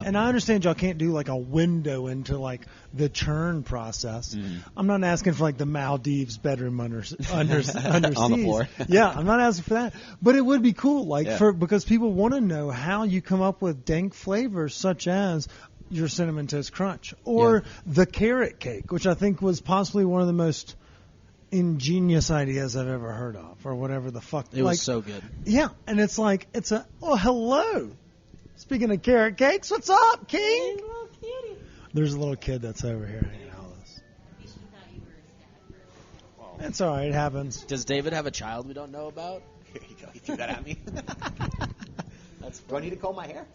And I understand y'all can't do like a window into like the churn process. I'm not asking for like the Maldives bedroom under on the floor. Yeah, I'm not asking for that. But it would be cool, because people want to know how you come up with dank flavors such as your Cinnamon Toast Crunch or the carrot cake, which I think was possibly one of the most ingenious ideas I've ever heard of, or whatever the fuck. It was so good. Yeah, and it's like, hello. Speaking of carrot cakes, what's up, King? Hey, little kitty. There's a little kid that's over here hanging out with us. It's all right, it happens. Does David have a child we don't know about? Here you go. You threw that at me. Do I need to comb my hair?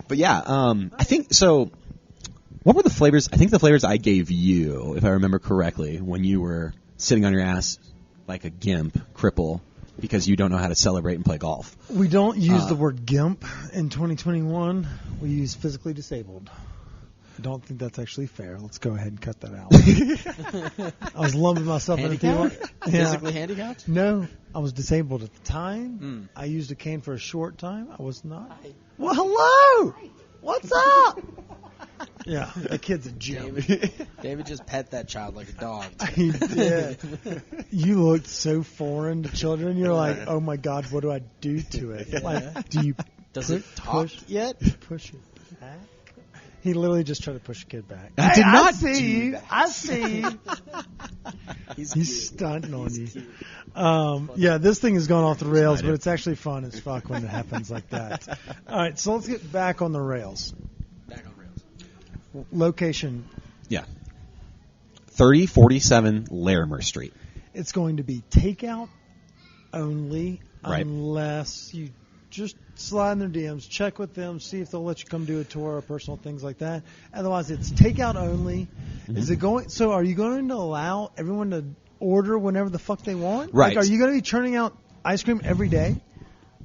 But yeah, I think so. What were the flavors? I think the flavors I gave you, if I remember correctly, when you were sitting on your ass like a gimp, cripple, because you don't know how to celebrate and play golf. We don't use the word gimp in 2021. We use physically disabled. I don't think that's actually fair. Let's go ahead and cut that out. I was lumping myself in a few. Physically handicapped? No, I was disabled at the time. I used a cane for a short time. I was not. Well, hello. What's up? Yeah, the kid's a gem. David just pet that child like a dog. He did. You looked so foreign to children. You're like, oh my God, what do I do to it? Like, do you Does it talk yet? Push it back? He literally just tried to push the kid back. He did not see you. that. I see you. He's stunting on you. Yeah, this thing has gone off the rails, but it's actually fun as fuck when it happens like that. All right, so let's get back on the rails. Location. Yeah. 3047 Larimer Street. It's going to be takeout only, Right. unless you just slide in their DMs, check with them, see if they'll let you come do a tour or personal things like that. Otherwise, it's takeout only. Is it going? So, are you going to allow everyone to order whenever the fuck they want? Right. Like, are you going to be churning out ice cream every day?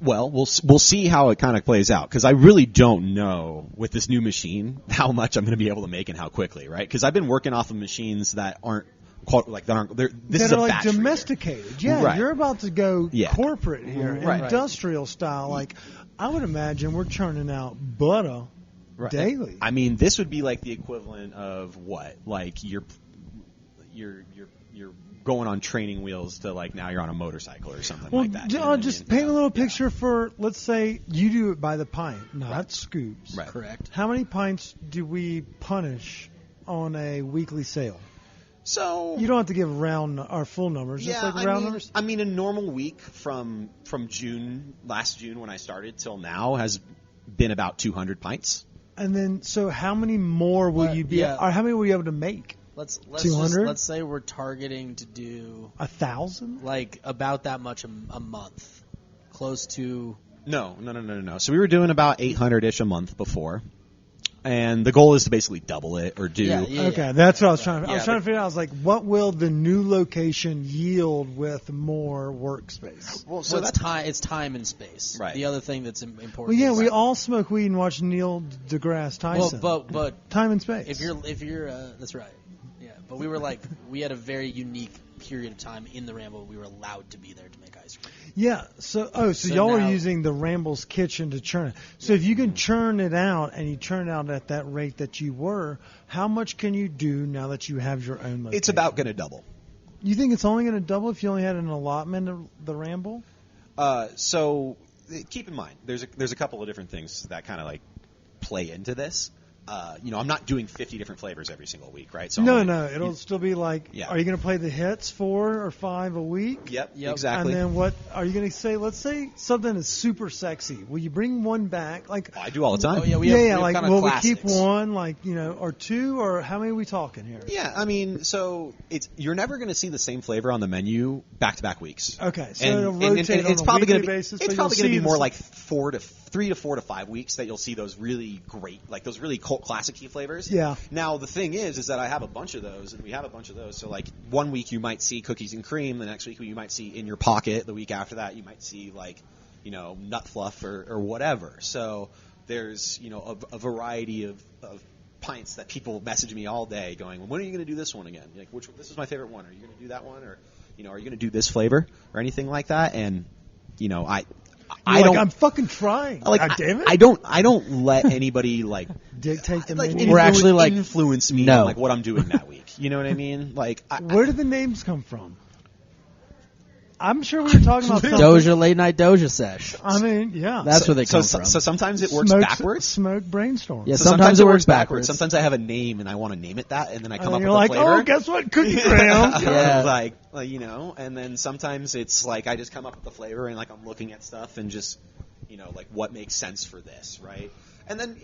Well, we'll see how it kind of plays out, because I really don't know with this new machine how much I'm going to be able to make and how quickly, right? Because I've been working off of machines that aren't this is a like batch reader. domesticated. Yeah, Right. you're about to go corporate here, Right. industrial style. Like, I would imagine we're churning out butter daily. I mean, this would be like the equivalent of what? Like you're going on training wheels to like now you're on a motorcycle or something like that. You know what I just mean? paint a little picture for, let's say you do it by the pint, not scoops. Right. Correct. How many pints do we punish on a weekly sale? So You don't have to give round or full numbers, just like round numbers. I mean, a normal week from last June when I started till now has been about 200 pints. And then, so how many more will you be? Or how many will you be able to make? Let's 200? let's say we're targeting to do 1,000? like about that much a month, close to. No. So we were doing about 800-ish a month before. And the goal is to basically double it or do. Okay, that's what I was trying to. I was Yeah, trying to figure out. I was like, what will the new location yield with more workspace? Well, So it's time and space. Right. The other thing that's important. Well, yeah, is, we all smoke weed and watch Neil deGrasse Tyson. but time and space. if you're that's right. Yeah, but we had a very unique period of time in the Ramble. We were allowed to be there to make ice cream. Yeah. So y'all now- are using the Ramble's kitchen to churn it. So if you can churn it out and you churn it out at that rate that you were, how much can you do now that you have your own location? It's about going to double. You think it's only going to double if you only had an allotment of the Ramble? So keep in mind, there's a couple of different things that kind of like play into this. I'm not doing 50 different flavors every single week, right? So No, it'll still be like, Yeah. are you going to play the hits 4 or 5 a week? Yep, Yep. exactly. And then what are you going to say? Let's say something is super sexy. Will you bring one back? Like, I do all the time. Oh, yeah, we have like, kind of will we classics. keep one, like, or 2, or how many are we talking here? Yeah, I mean, so you're never going to see the same flavor on the menu back-to-back weeks. Okay, so it'll rotate it's on a probably weekly gonna be, basis. It's but probably going to be the more s- like 3 to 4 to 5 weeks that you'll see those really great, like those really cult classic-y flavors. Yeah. Now the thing is that I have a bunch of those, and we have a bunch of those. So like one week you might see cookies and cream, the next week you might see in your pocket, the week after that you might see like, nut fluff or whatever. So there's a variety of pints that people message me all day going, when are you going to do this one again? Like, this is my favorite one. Are you going to do that one, or are you going to do this flavor or anything like that? And I'm fucking trying. God damn it. I don't let anybody like dictate the like menu. We're actually like influence me on like what I'm doing that week. You know what I mean? Like, where did the names come from? I'm sure we were talking about something. Doja late night Doja sesh. I mean, yeah. That's where they come from. from. So sometimes it works backwards. Smoke brainstorm. Yeah, sometimes it works backwards. Sometimes I have a name and I want to name it that, and then I come up with you're like, a flavor. oh, guess what? Cookie Graham. Yeah. Like, you know, and then sometimes it's like I just come up with the flavor and like I'm looking at stuff and just, you know, like what makes sense for this, right? And then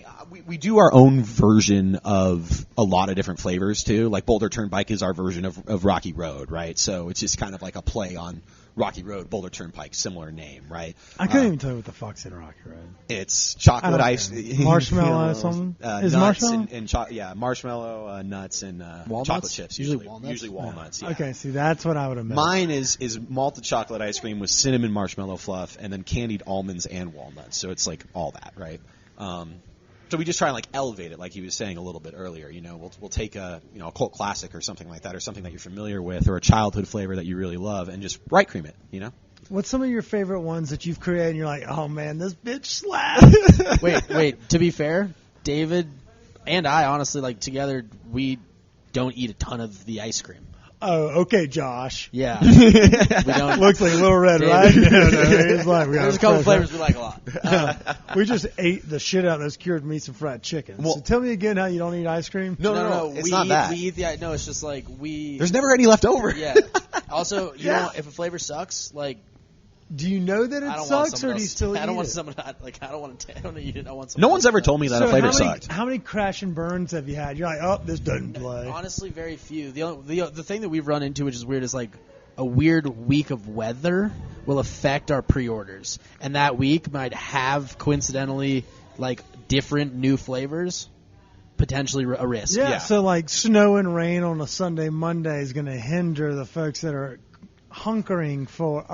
we do our own version of a lot of different flavors too. Like Boulder Turnpike is our version of Rocky Road, right? So it's just kind of like a play on Rocky Road, Boulder Turnpike, similar name, right? I couldn't even tell you what the fuck's in Rocky Road. It's chocolate ice, marshmallow, something. Is nuts marshmallow? Marshmallow, nuts, and chocolate chips. Usually walnuts. Usually walnuts. Yeah. Okay, see, that's what I would have meant. Mine is malted chocolate ice cream with cinnamon marshmallow fluff, and then candied almonds and walnuts. So it's like all that, right? So we just try and like elevate it, like he was saying a little bit earlier. You know, we'll take a cult classic or something like that, or something that you're familiar with, or a childhood flavor that you really love, and just Wright cream it. You know. What's some of your favorite ones that you've created? And you're like, oh man, this bitch slaps. Wait. To be fair, David and I honestly like together we don't eat a ton of the ice cream. Oh, okay, Josh. Yeah. We don't. Looks like Little Red, David. right? No, he's like, There's a couple flavors we like a lot. We just ate the shit out of those cured meats and fried chicken. Well, so tell me again how you don't eat ice cream? No. It's not that. We eat no, it's just like we. There's never any left over. Yeah. Also, you know, if a flavor sucks, like. Do you know that it sucks, or do you still eat it? I don't want someone to eat it. I want someone. No one's ever told me that a flavor sucked. How many crash and burns have you had? You're like, oh, this doesn't play. Honestly, very few. The thing that we've run into, which is weird, is like a weird week of weather will affect our pre-orders, and that week might have coincidentally like different new flavors. Potentially a risk. Yeah. So like snow and rain on a Sunday, Monday is going to hinder the folks that are hankering for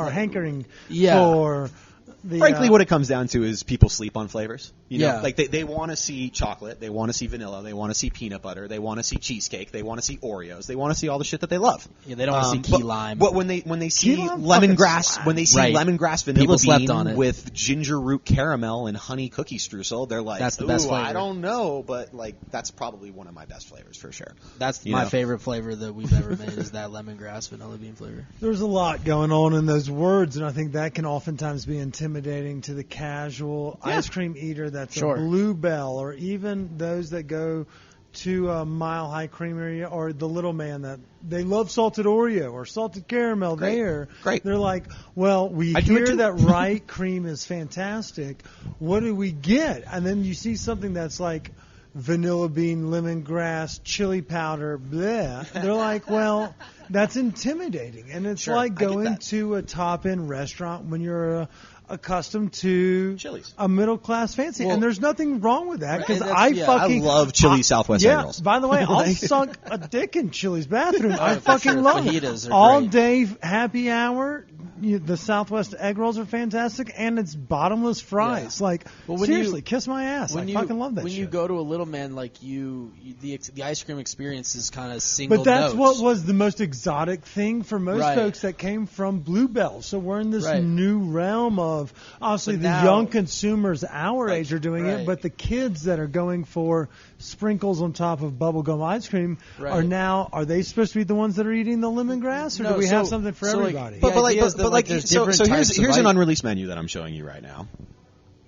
the. Frankly, what it comes down to is people sleep on flavors. You know, Yeah. like they want to see chocolate, they want to see vanilla, they want to see peanut butter, they want to see cheesecake, they want to see Oreos, they want to see all the shit that they love. Yeah, they don't want to see key lime. But when they see Key lime lemongrass, when they see Right. lemongrass vanilla People slept bean on it. with ginger root caramel and honey cookie streusel, they're like, That's the best "Ooh, flavor." I don't know, but like that's probably one of my best flavors for sure. That's You my know? favorite flavor that we've ever made is that lemongrass vanilla bean flavor. There's a lot going on in those words, and I think that can oftentimes be intimidating to the casual ice cream eater that's Sure. a Bluebell, or even those that go to a Mile High Creamery or the Little Man that they love salted Oreo or salted caramel. Great. They're like, well, we I do it hear too. that Wright cream is fantastic. What do we get? And then you see something that's like vanilla bean, lemongrass, chili powder, bleh. They're like, well, that's intimidating. And it's Sure, like I get going that. to a top-end restaurant when you're accustomed to Chili's. a middle-class fancy. Well, and there's nothing wrong with that because Right, I yeah, fucking... I love Chili's Southwest egg rolls. By the way, I'll Like- suck a dick in Chili's bathroom. I for fucking sure. love Fajitas it. are All great. day happy hour. The Southwest egg rolls are fantastic, and it's bottomless fries. Yeah. Like, Well, when seriously, you- kiss my ass. I fucking love that When shit. you go to a Little Man, like the ice cream experience is kind of single. But that's notes. what was the most exotic thing for most Right. folks that came from Bluebell. So we're in this Right. new realm of, obviously, But the now- young consumers our Right, age are doing it, right. but the kids that are going for sprinkles on top of bubblegum ice cream Right. are they supposed to be the ones that are eating the lemongrass, or No, do we have so- something for so, like, everybody? The idea is that, like, there's so different here's types of an ice- unreleased menu that I'm showing you right now.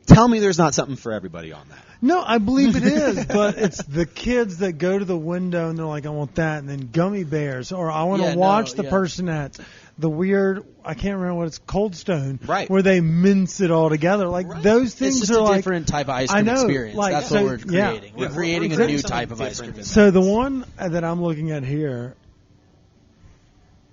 Tell me there's not something for everybody on that. No, I believe it is, but it's the kids that go to the window and they're like, I want that, and then gummy bears, or I want to Yeah, no, watch the yeah. person at the weird, I can't remember what it's, Cold Stone, Right. where they mince it all together. Like, those things It's just are a like, different type of ice I cream know, experience. like, That's so- what we're yeah. creating. We're Yeah, creating we're a new something type of ice different cream. than so the one that I'm looking at here,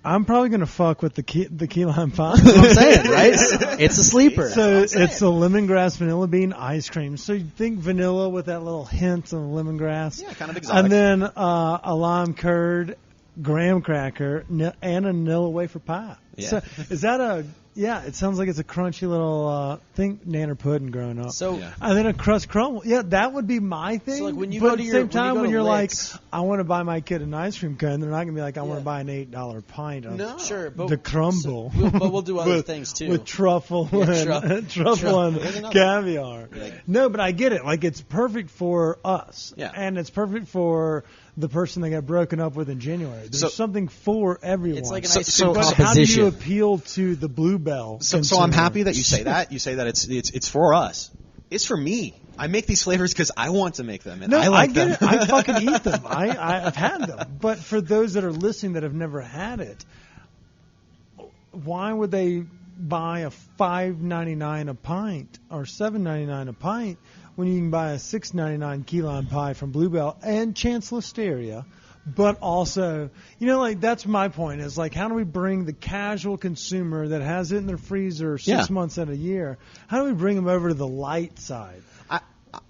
I'm probably going to fuck with the key lime pie. That's what I'm saying, right? It's a sleeper. So it's a lemongrass vanilla bean ice cream. So you think vanilla with that little hint of lemongrass. Yeah, kind of exotic. And then a lime curd, graham cracker, and a vanilla wafer pie. Yeah. So is that a Yeah, it sounds like it's a crunchy little think nanner pudding growing up. So and then a crust crumble. Yeah, that would be my thing. So like when you but go to at the your, same time, when you're like, Lick's, I want to buy my kid an ice cream cone, they're not gonna be like, I want to buy an $8 pint of sure, but the crumble. But we'll do other things too with truffle and caviar. No, but I get it. Like it's perfect for us, and it's perfect for the person that got broken up with in January. There's something for everyone. It's like an ice cream but composition. how do you appeal to the Bluebell? So I'm happy that you say that. You say that it's for us. It's for me. I make these flavors because I want to make them, and I like them. It. I fucking eat them. I've had them. But for those that are listening that have never had it, why would they buy a $5.99 a pint or $7.99 a pint when you can buy a $6.99 key lime pie from Bluebell and Chancellor Styria? But also, like that's my point is like, how do we bring the casual consumer that has it in their freezer 6 months out of a year? How do we bring them over to the light side?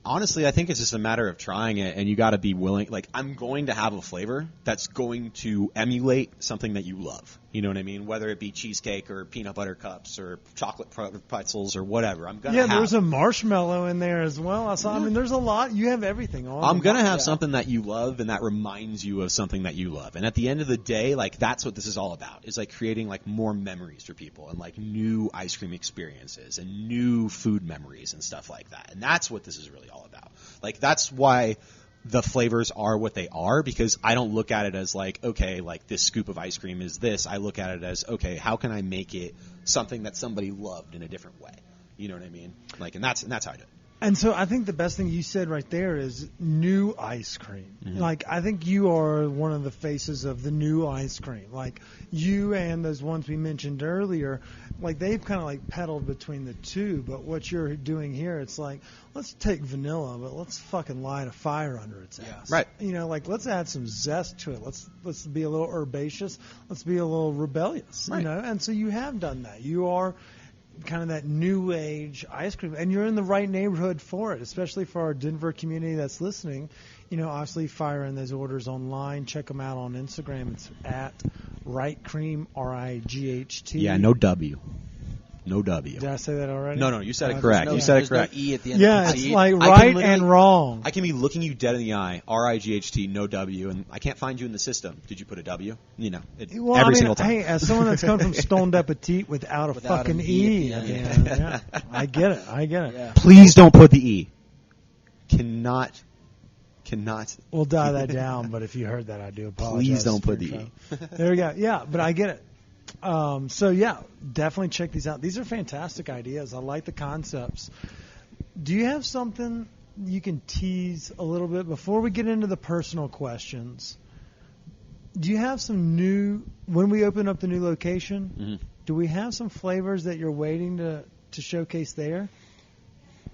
Honestly, I think it's just a matter of trying it, and you got to be willing. Like, I'm going to have a flavor that's going to emulate something that you love. You know what I mean? Whether it be cheesecake or peanut butter cups or chocolate pretzels or whatever, I'm gonna. Yeah, there's a marshmallow in there as well. I mean, there's a lot. You have everything on. I'm gonna have something that you love and that reminds you of something that you love. And at the end of the day, like that's what this is all about. Is like creating like more memories for people and like new ice cream experiences and new food memories and stuff like that. And that's what this is really all about. Like that's why the flavors are what they are, because I don't look at it as like, okay, like this scoop of ice cream is this. I look at it as, okay, how can I make it something that somebody loved in a different way? You know what I mean? Like, and that's how I do it. And so I think the best thing you said right there is new ice cream. Mm-hmm. Like, I think you are one of the faces of the new ice cream. Like, you and those ones we mentioned earlier, like, they've kind of, like, pedaled between the two. But what you're doing here, it's like, let's take vanilla, but let's fucking light a fire under its ass. Right. Like, let's add some zest to it. Let's be a little herbaceous. Let's be a little rebellious, right. And so you have done that. You are kind of that new age ice cream, and you're in the right neighborhood for it, especially for our Denver community that's listening. Obviously fire in those orders online. Check them out on Instagram. It's at Wright Cream, RIGHT. Yeah, no W. No W. Did I say that already? No, you said it correct. You said it correct. No E at the end. Yeah, it's like right and wrong. I can be looking you dead in the eye, RIGHT, no W, and I can't find you in the system. Did you put a W? Every single time. Hey, as someone that's come from Stoned Appetit without a fucking E. Yeah. I get it. Yeah. Please don't put the E. Cannot. We'll dial that down, but if you heard that, I do apologize. Please don't put the E. There we go. Yeah, but I get it. So, yeah, definitely check these out. These are fantastic ideas. I like the concepts. Do you have something you can tease a little bit before we get into the personal questions? Do you have some new, when we open up the new location, do we have some flavors that you're waiting to showcase there?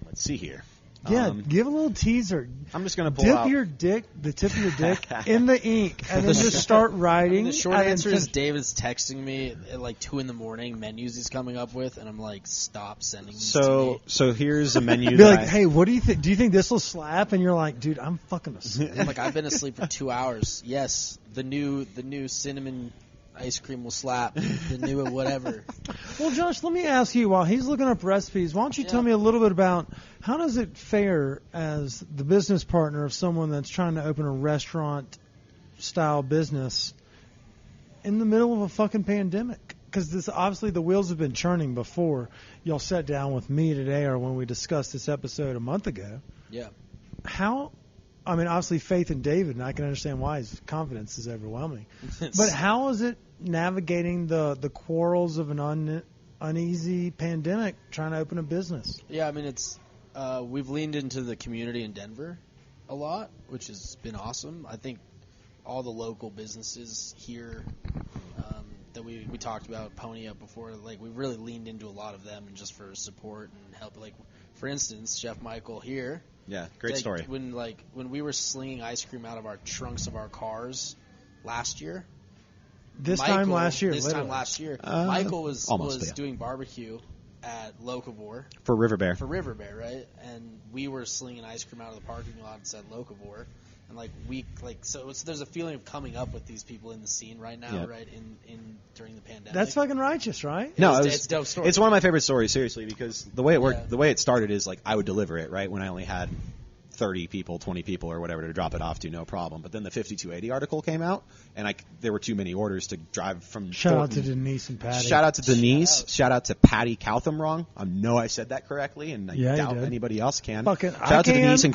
Let's see here. Yeah, give a little teaser. I'm just going to pull out. Dip the tip of your dick in the ink, and then just start writing. The short answer is David's texting me at like 2 a.m. menus he's coming up with, and I'm like, stop sending these to me. So here's a menu. Be like, hey, what do you think? Do you think this will slap? And you're like, dude, I'm fucking asleep. I'm like, I've been asleep for 2 hours. Yes, the new cinnamon ice cream will slap. The new whatever. Well, Josh, let me ask you, while he's looking up recipes, why don't you tell me a little bit about how does it fare as the business partner of someone that's trying to open a restaurant-style business in the middle of a fucking pandemic? Because this obviously the wheels have been churning before y'all sat down with me today or when we discussed this episode a month ago. Yeah. Obviously faith in David, and I can understand why his confidence is overwhelming. But how is it navigating the quarrels of an uneasy pandemic trying to open a business? Yeah, it's we've leaned into the community in Denver a lot, which has been awesome. I think all the local businesses here that we talked about, Pony Up before, like we really leaned into a lot of them and just for support and help. Like, for instance, Chef Michael here. Yeah, great story. When we were slinging ice cream out of our trunks of our cars last year. This time last year, Michael was doing barbecue at Locavore. For River Bear, right? And we were slinging ice cream out of the parking lot inside Locavore. And so there's a feeling of coming up with these people in the scene right now, right? In during the pandemic. That's fucking righteous, right? No, it's a dope story. It's one of my favorite stories, seriously, because the way it worked, the way it started is I would deliver it, right, when I only had 30 people, 20 people, or whatever to drop it off to, no problem. But then the 5280 article came out, and there were too many orders to drive from. Shout out to Denise and Patty. Shout out to Denise. Shout out to Patty Caltham wrong. I know I said that correctly, and I doubt anybody else can. Fucking, Shout out to Denise and